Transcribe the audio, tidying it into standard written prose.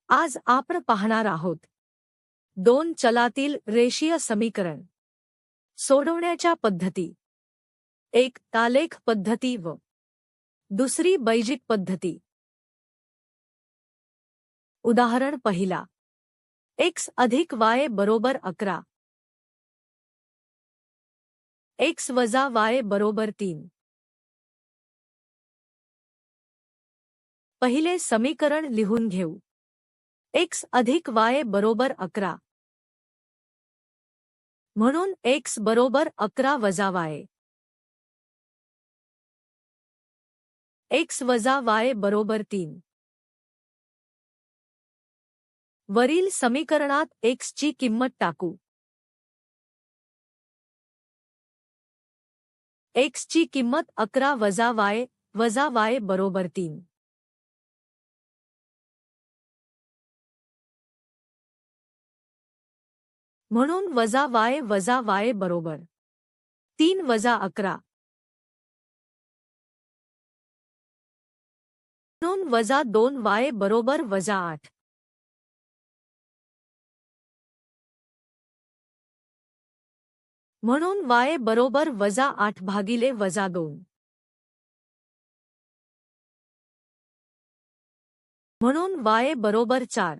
आज आपण पाहणार आहोत दोन चलातील रेषीय समीकरण सोडवण्याच्या पद्धती, एक तालेख पद्धती व दुसरी बैजिक पद्धती। उदाहरण पहिला, x अधिक y बरोबर 11, x वजा y बरोबर 3। पहिले समीकरण लिहून घेऊ। x अधिक y बरोबर 11, म्हणून x बरोबर 11 वजा y। x वजा y बरोबर 3। वरील समीकरणात x ची किंमत टाकू। x ची किंमत 11 वजा y बरोबर 3। म्हणून वजा y बरोबर 3 वजा 11, म्हणून वजा 2y बरोबर वजा 8। म्हणून y बरोबर वजा 8 भागिले वजा 2। म्हणून y बरोबर 4।